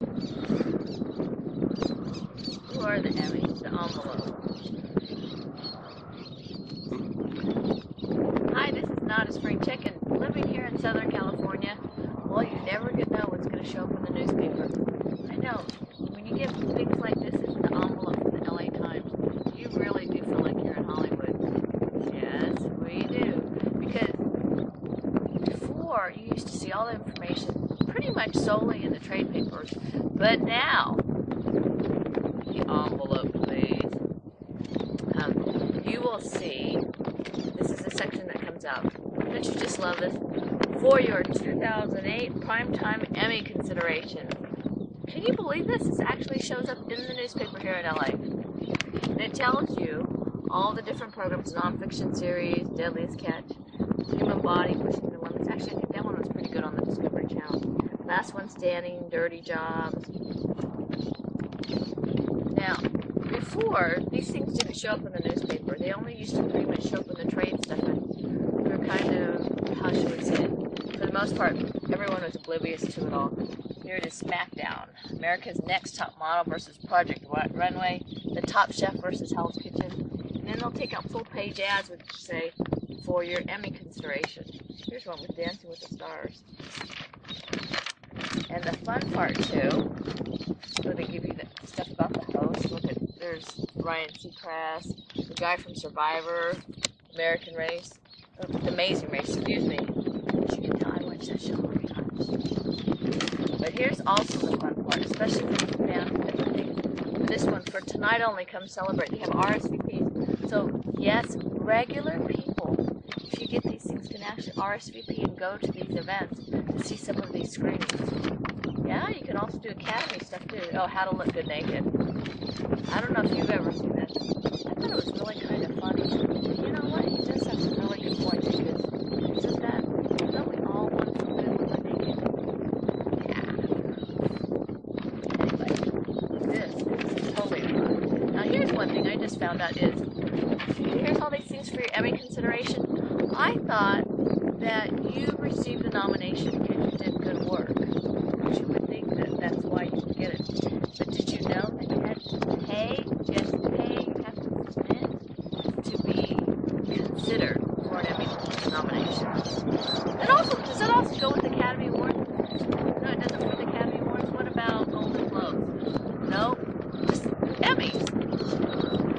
Who are the Emmys? The envelope. Hi, this is Notaspringchick, and living here in Southern California, well, you never could know what's going to show up in the newspaper. I know, when you get things like this as the envelope from the LA Times, you really do feel like you're in Hollywood. Yes, we do. Because before, you used to see all the information pretty much solely in the trade papers, but now, the envelope, please. You will see, this is a section that comes out. Don't you just love this? For your 2008 Primetime Emmy consideration. Can you believe this? This actually shows up in the newspaper here in LA. And it tells you all the different programs, nonfiction series, Deadliest Catch, Human Body, Pushing the Limits. Actually, I think that one was pretty good on the Discovery Channel. Last One Standing, Dirty Jobs. Now, before, these things didn't show up in the newspaper. They only used to pretty much show up in the trade stuff, and they're kind of, how should we say it? For the most part, everyone was oblivious to it all. Here it is, SmackDown. America's Next Top Model versus Project Runway. The Top Chef versus Hell's Kitchen. And then they'll take out full-page ads which say, for your Emmy consideration. Here's one with Dancing with the Stars. And the fun part, too, where they give you the stuff about the host. Look at, there's Ryan Seacrest, the guy from Survivor, American Race, The Amazing Race, excuse me. As you can tell, I watched that show many times. But here's also the fun part, especially for the fans and different things. For this one, for Tonight Only, Come Celebrate, they have RSVPs. So, yes, regular people, if you get these things, can actually RSVP and go to these events to see some of these screenings. Yeah, you can also do Academy stuff too. Oh, How to Look Good Naked. I don't know if you've ever seen this. I thought it was really kind of funny. You know what? He does have some really good points because isn't that, don't we all want to feel good when we're naked? Yeah. Anyway, this is totally fun. Now here's one thing I just found out is, here's all these things for your Emmy consideration. I thought that you received a nomination because you did good work. You would think that that's why you would get it. But did you know that you had to pay, yes, pay, you have to submit to be considered for an Emmy nomination? And also, does it also go with the Academy Awards? No, it doesn't for the Academy Awards. What about Golden Globes? No, just Emmys.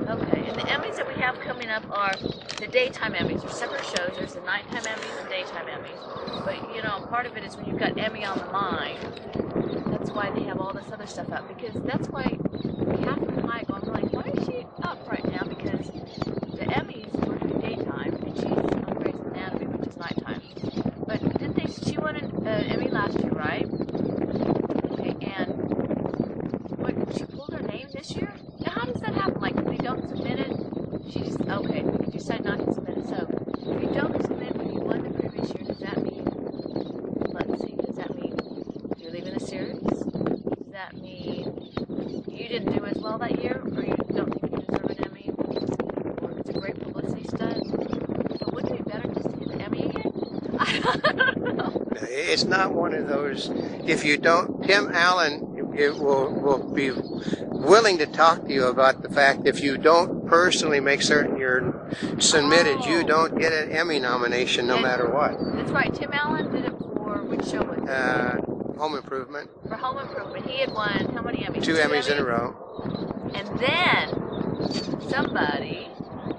Okay, and the Emmys that we have coming up are the daytime Emmys. There's separate shows. There's the nighttime Emmys and daytime Emmys. But, you know, part of it is when you've got Emmy on the mind, that's why they have all this other stuff up. Because that's why Catherine Heigl, I'm like, why is she up right now? Because the Emmys were doing daytime, and she's on Grey's Anatomy, which is nighttime. But didn't they, she won an Emmy last year, right? Okay, and what, she pulled her name this year? Now, how does that happen? Like, if they don't submit it, she just, okay, you decide not to submit it. So, if you don't submit when you won the previous year, does that mean, let's see, does that mean you're leaving the series? Does that mean you didn't do as well that year, or you don't think you deserve an Emmy, or it's a great publicity stunt? But wouldn't it be better just to get the Emmy again? I don't know. It's not one of those, if you don't, Tim Allen will be willing to talk to you about the fact if you don't personally make certain you're submitted, you don't get an Emmy nomination no matter what. That's right. Tim Allen did it for, which show was it? Home Improvement. For Home Improvement. He had won how many Emmys? 2 Emmys in a row. And then somebody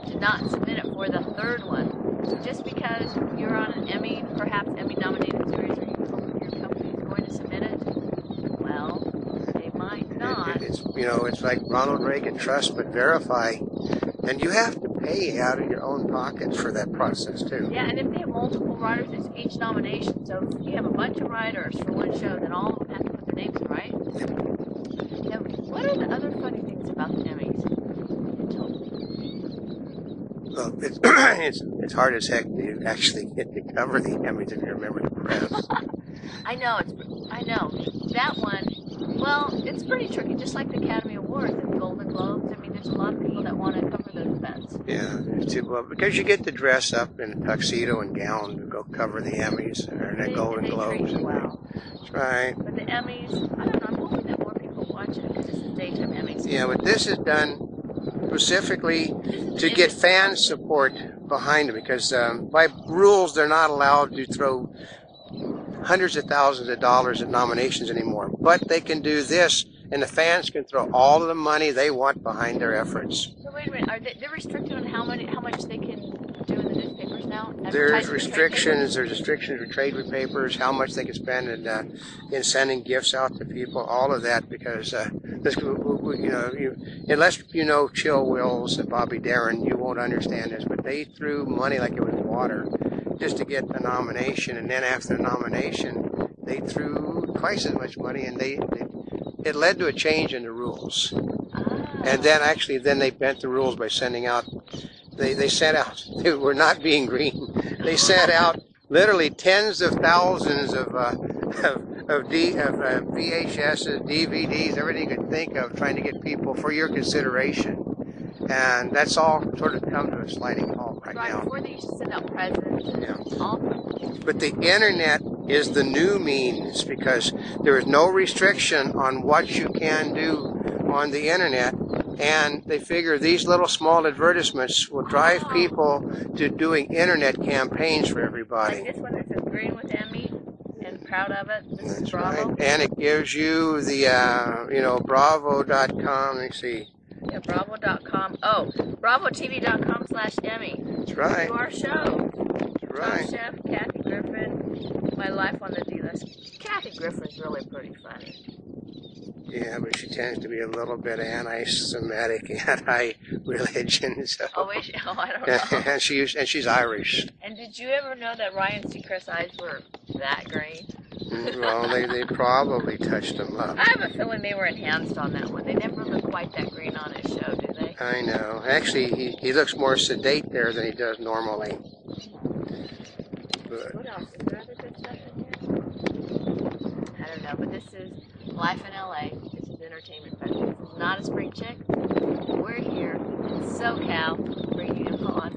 did not submit it for the third one. So just because you're on an Emmy, perhaps Emmy nominated series, or your company is going to submit it, well, they might not. It's, you know, it's like Ronald Reagan, trust but verify. And you have to pay out of your own pocket for that process, too. Yeah, and if they have multiple writers, it's each nomination. So if you have a bunch of writers for one show, then all of them have to put their names in, right? Now, what are the other funny things about the Emmys? Well, it's hard as heck to actually get to cover the Emmys if you remember the press. I know, that one. Well, it's pretty tricky, just like the Academy Awards and the Golden Globes. I mean, there's a lot of people that want to cover those events. Yeah, well, because you get to dress up in a tuxedo and gown to go cover the Emmys or the Golden Globes. Wow. That's right. But the Emmys, I don't know, I'm hoping that Yeah, but this is done specifically to get fan support behind them, because by rules they're not allowed to throw hundreds of thousands of dollars in nominations anymore. But they can do this, and the fans can throw all of the money they want behind their efforts. So wait a minute, they're restricted on how much they can do in the newspapers now? There's restrictions. There's restrictions for trade papers, how much they can spend in sending gifts out to people, all of that, because unless you know Chill Wills and Bobby Darin, you won't understand this. But they threw money like it was water just to get the nomination, and then after the nomination, they threw twice as much money, and it led to a change in the rules. And then then they bent the rules by sending out. They sent out, they were not being green, they sent out literally tens of thousands of VHSs, DVDs, everything you could think of, trying to get people for your consideration. And that's all sort of come to a sliding halt right now. Before they used to send out presents. Yeah. All. But the internet is the new means, because there is no restriction on what you can do on the internet. And they figure these little small advertisements will drive people to doing internet campaigns for everybody. Like this one that says green with Emmy and proud of it. This is Bravo. Right. And it gives you the, bravo.com. Let me see. Yeah, bravo.com. Oh, bravotv.com/Emmy. That's right. To our show. That's right. Top Chef, Kathy Griffin. My life on the D-list. Kathy Griffin's really pretty funny. Yeah, but she tends to be a little bit anti-Semitic, anti-religion. So. Oh, is she? Oh, I don't know. and she's Irish. And did you ever know that Ryan Seacrest's eyes were that green? Well, they probably touched them up. I have a feeling they were enhanced on that one. They never look quite that green on his show, do they? I know. Actually, he looks more sedate there than he does normally. But. What else? Is there other good stuff in here? I don't know, but this is Life in LA. This is Entertainment Fest. This is Notaspringchick. We're here in SoCal, bringing you on